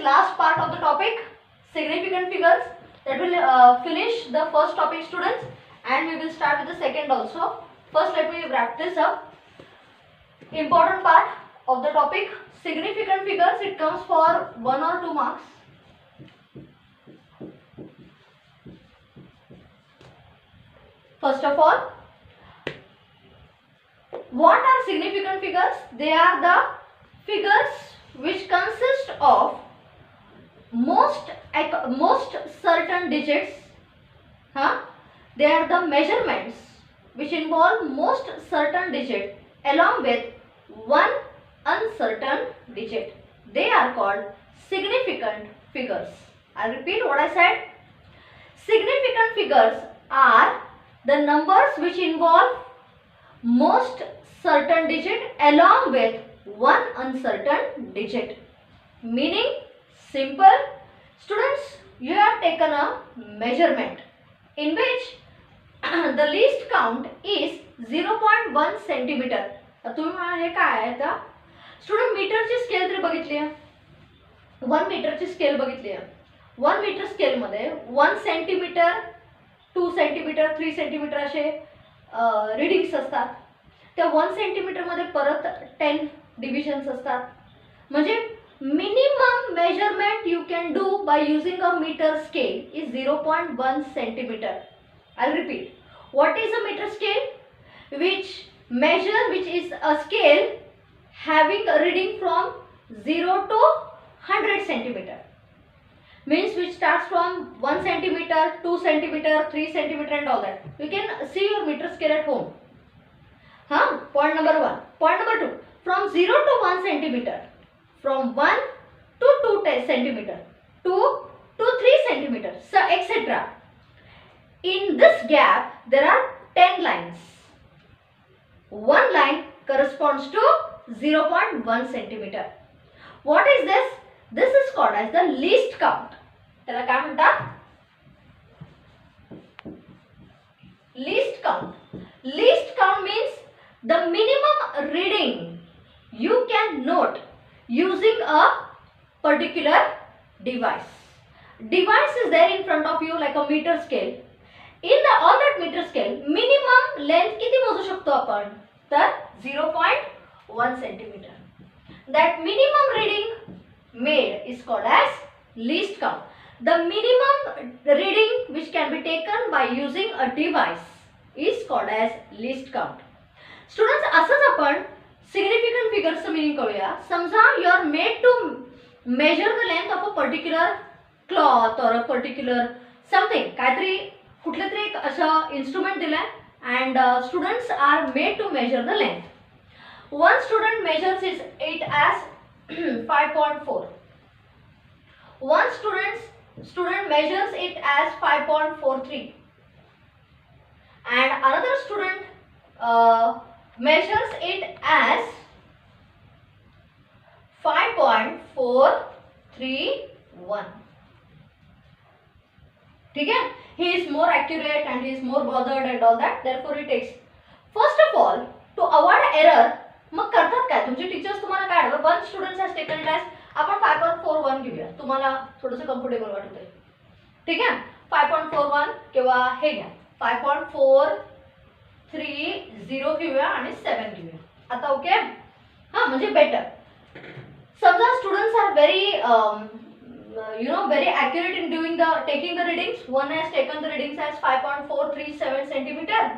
last part of the topic, significant figures. That will finish the first topic, students, and we will start with the second also. First, let me wrap this up. Important part of the topic, significant figures. It comes for 1 or 2 marks. First of all, what are significant figures? They are the figures which consist of most certain digits. They are the measurements which involve most certain digit along with one uncertain digit. They are called significant figures. I repeat what I said. Significant figures are the numbers which involve most certain digit along with one uncertain digit. Meaning simple, students, you have taken a measurement in which the least count is 0.1 centimeter. तुम्ही म्हणा हे काय आहे आता? Student मीटरची scale तरी बघितली आहे. 1 मीटरची scale बघितली आहे. 1 मीटर स्केल मध्ये 1 सेंटीमीटर, 2 सेंटीमीटर, 3 सेंटीमीटर असे रीडिंग्स असतात. त्या 1 सेंटीमीटर मध्ये परत 10 डिव्हिजन्स असतात. म्हणजे minimum measurement you can do by using a meter scale is 0.1 centimeter. I'll repeat. What is a meter scale? Which is a scale having a reading from 0 to 100 centimeter. Means which starts from 1 centimeter, 2 centimeter, 3 centimeter and all that. You can see your meter scale at home. Point number 1. Point number 2. From 0 to 1 centimeter. From 1 to 2 centimeter, 2 to 3 centimeter, so etc. In this gap, there are 10 lines. One line corresponds to 0.1 centimeter. What is this? This is called as the least count. त्याला काय म्हणतात? Least count. Least count means the minimum reading you can note using a particular device. Device is there in front of you like a meter scale. On that meter scale, minimum length किती मोजू शकतो आपण? तर 0.1 centimeter. That minimum reading made is called as least count. The minimum reading which can be taken by using a device is called as least count. Students, असंच आपण significant figures चं meaning करूया. समजा you are made to measure the length of a particular cloth or a particular something. काहीतरी कुठले तरी एक असं instrument दिलाय and students are made to measure the length. One student measures it as 5.4. One student measures it as 5.43 and another student measures it as 5.431. ठीक है? He is more accurate and he is more bothered and all that. Therefore, he takes. First of all, to avoid error, मग करतात काय? तुमचे teachers तुम्हाला काय म्हणतात? One student has taken it as आपण 5.41 घेऊया. तुम्हाला थोडंसं कम्फर्टेबल वाटतंय. ठीक आहे? 5.41 किंवा हे घ्या 5.430 घेऊया आणि 7 घेऊया. आता ओके? म्हणजे बेटर. समजा students are very accurate in taking the readings. One has taken the readings as 5.437 centimeter.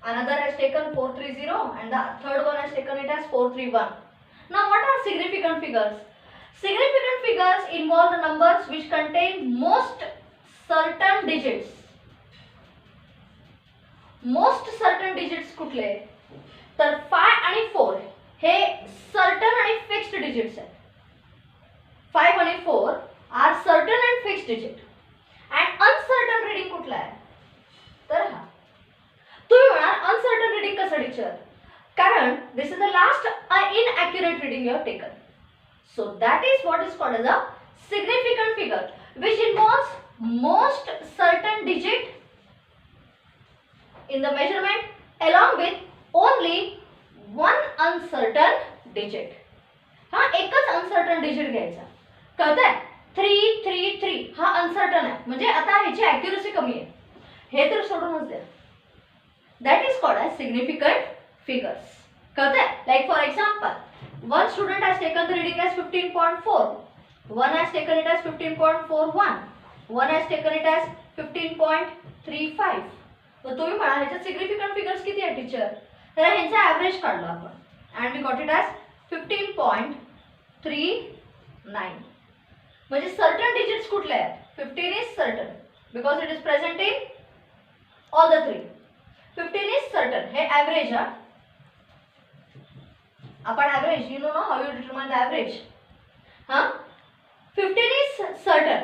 Another has taken 430 and the third one has taken it as 431. Now what are significant figures? Significant figures involve the numbers which contain most certain digits. Most certain digits कुठले? तर 5 आणि 4 हे certain आणि fixed digits आहेत. 5 आणि 4 are certain and fixed digit. And uncertain reading कुठला आहे? तर हा. तुम्ही म्हणाल uncertain reading कसं टीचर? कारण this is the last inaccurate reading you have taken. So that is what is called as a significant figure, which involves most certain digit in the measurement along with only one uncertain digit. एकच uncertain digit घ्यायचा. कळतंय? म्हणजे आता ह्याची accuracy कमी आहे, हे तर सोडूनच द्या. That is called as significant figures. कळतंय? Like for example, one student has taken the reading as 15.4, one has taken it as 15.41, one has taken it as 15.35. तर तुम्ही म्हणा ह्याच्यात सिग्निफिकंट फिगर्स किती आहे टीचर? तर ह्यांचा ॲव्हरेज काढला आपण and we got it as 15.39. म्हणजे सर्टन डिजिट्स कुठले आहेत? 15 is certain because it is present in all the three. 15 is certain, हे ॲव्हरेज हा. आपण average, you know know how you determine the average. हां, 15 इज सर्टन.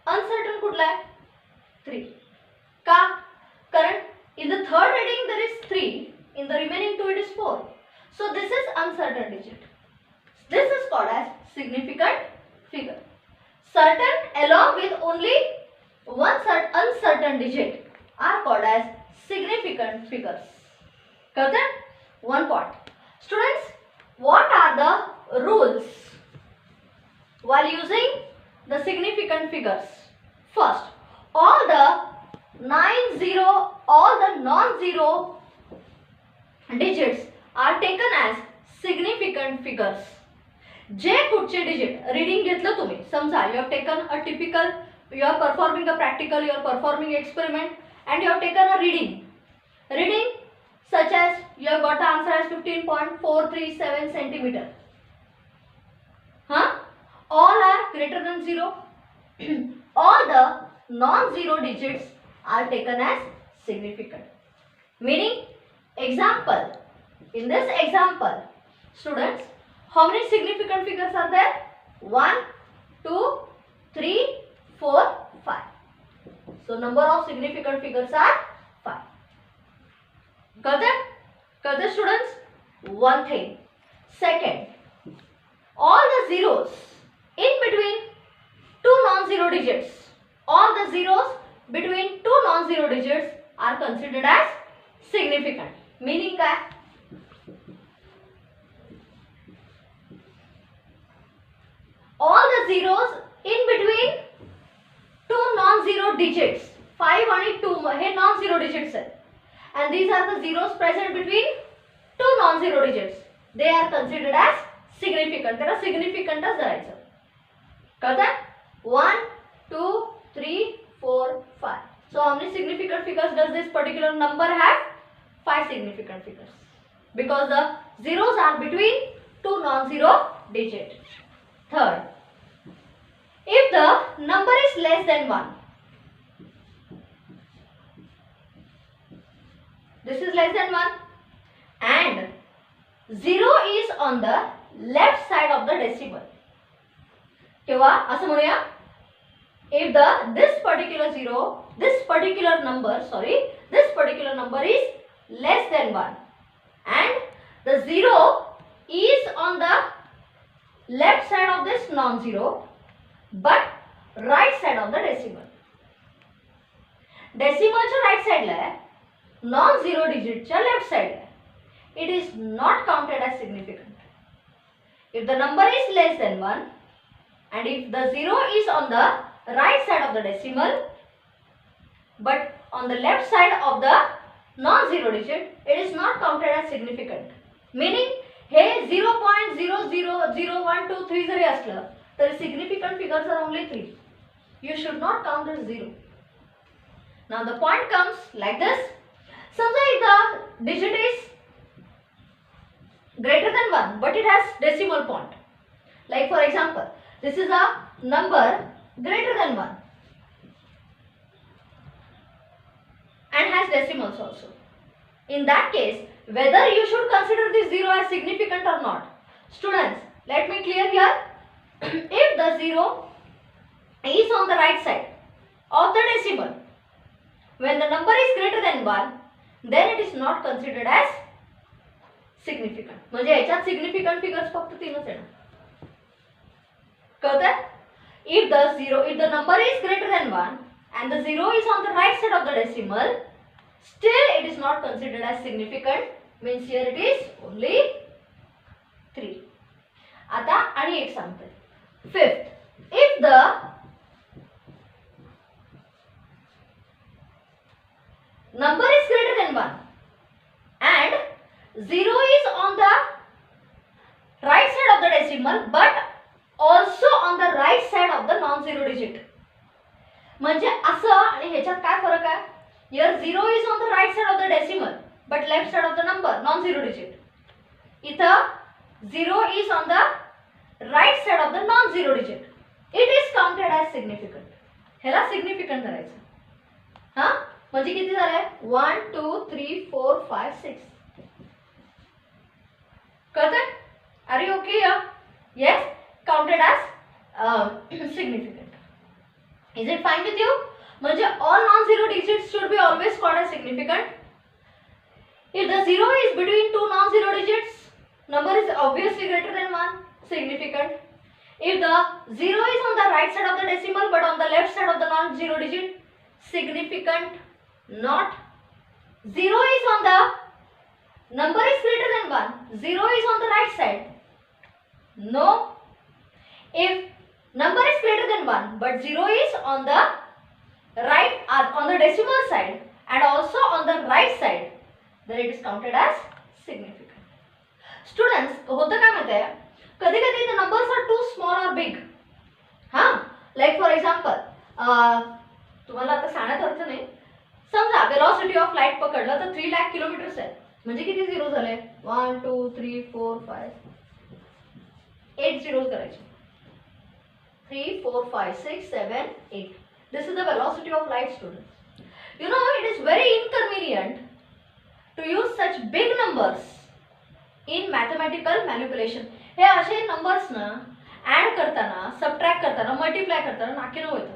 अनसर्टन कुठला आहे? 3. का? कारण in the third reading there is 3, in the remaining 2 it is 4. So this is uncertain digit. This is called as significant figure. Certain along with only one uncertain digit are called as significant figures. Got that? One point. Students, what are the rules while using the significant figures? First, all the non-zero digits are taken as significant figures. जे कुठचे digit reading घेतलं तुम्ही, समजा you have taken a typical, you are performing a practical, you are performing experiment and you have taken a reading such as you have got the answer as 15.437 centimeter. All are greater than 0. All the non-zero digits are taken as significant. Meaning, example, in this example, students, how many significant figures are there? 1, 2, 3, 4, 5. So number of significant figures are 5. Got that? Got that, students? One thing. Second, all the zeros in between two non-zero digits, all the zeros between two non-zero digits are considered as significant. Meaning क्या? All the zeros in between two non-zero digits, 5 आणि 2 हे non-zero digits आहेत. And these are the zeros present between two non-zero digits. They are considered as significant. त्याला significant च धरायचं. कळतंय? 1, 2, 3, 4, 5. So how many significant figures does this particular number have? 5 significant figures. Because the zeros are between two non-zero digits. Third, if the number is less than 1, this is less than 1 and 0 is on the left side of the decimal. तेव्हा असं म्हणूया, if this particular number is less than 1 and the 0 is on the left side of this non-zero but right side of the decimal. Decimal च्या right side ला आहे, non-zero digit च्या left side ला आहे. It is not counted as significant. If the number is less than 1 and if the 0 is on the right side of the decimal but on the left side of the non-zero digit, it is not counted as significant. Meaning हे 0.000123 जरी असलं तर significant figures are only 3. You should not count as 0. Now the point comes like this. समजा if the digit is greater than 1 but it has decimal point. Like for example, this is a number greater than 1 and has decimals also. In that case, whether you should consider this 0 as significant or not. Students, let me clear here. If the 0 is on the right side of the decimal, when the number is greater than 1, then it is not considered as significant. म्हणजे याच्यात significant figures फक्त 3च येणार. कळतंय? If the number is greater than 1 and the 0 is on the right side of the decimal, still it is not considered as significant. Means here it is only 3. आता आणि एक सांगते. Fifth, if the म्हणजे असं आणि ह्याच्यात काय फरक आहे? Here 0 is on the right side of the decimal but left side of the number, non-zero digit. इथं 0 is on the right side of the non-zero digit. It is counted as significant. ह्याला significant करायचं. हा म्हणजे किती झाले? 1 2 3 4 5 6. कळतंय? Are you okay here? Yes, counted as significant. Is it fine with you? म्हणजे all non-zero digits should be always called as significant. If the 0 is between two non-zero digits, number is obviously greater than 1, significant. If the 0 is on the right side of the decimal but on the left side of the non-zero digit, significant. Not. 0 is on the number is greater than 1, 0 is on the right side. No. If number is greater than 1 but 0 is on the right on the decimal side and also on the right side, then it is counted as significant. Students, होतं काय माहिती आहे, कधी कधी the numbers are too small or big. हा like for example तुम्हाला आता सांगण्यात अर्थ नाही, समजा velocity of light पकडलं तर 3 लाख किलोमीटर्स आहे, म्हणजे किती झिरो झाले? 1 2 3 4 5 8 झिरोज करायचे. 3 4 5 6 7 8. This is the velocity of light, students. You know, it is very inconvenient to use such big numbers in mathematical manipulation. हे असे numbers ना add करताना, subtract करताना, multiply करताना नाकीनऊ होतं.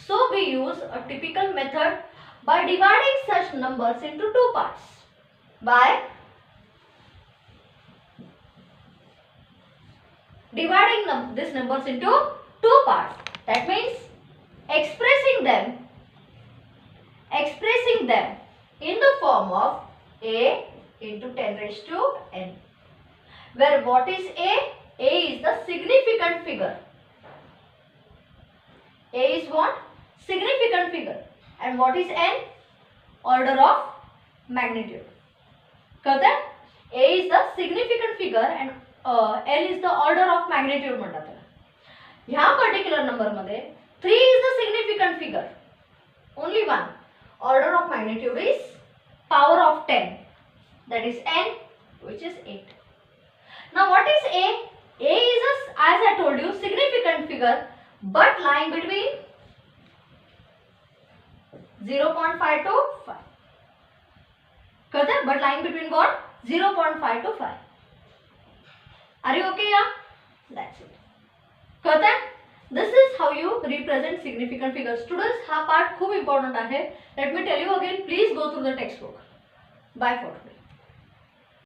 So we use a typical method by dividing such numbers into two parts. By dividing these numbers into two parts. That means expressing them in the form of a into 10 raised to n, where what is a? A is the significant figure. A is what? Significant figure. And what is n? Order of magnitude. कळतंय? A is the significant figure and n is the order of magnitude म्हणतात त्याला. ह्या particular number मध्ये 3 is the significant figure. Only one. Order of magnitude is power of 10. That is n, which is 8. Now what is a? A is, as I told you, significant figure but lying between 0.5 to 5. But lying between what? 0.5 to 5. Are you okay? Yeah? That's it. This is how you represent significant figures. Students, हा part खूप important आहे. Let me tell you again, please go through the textbook. Bye for today.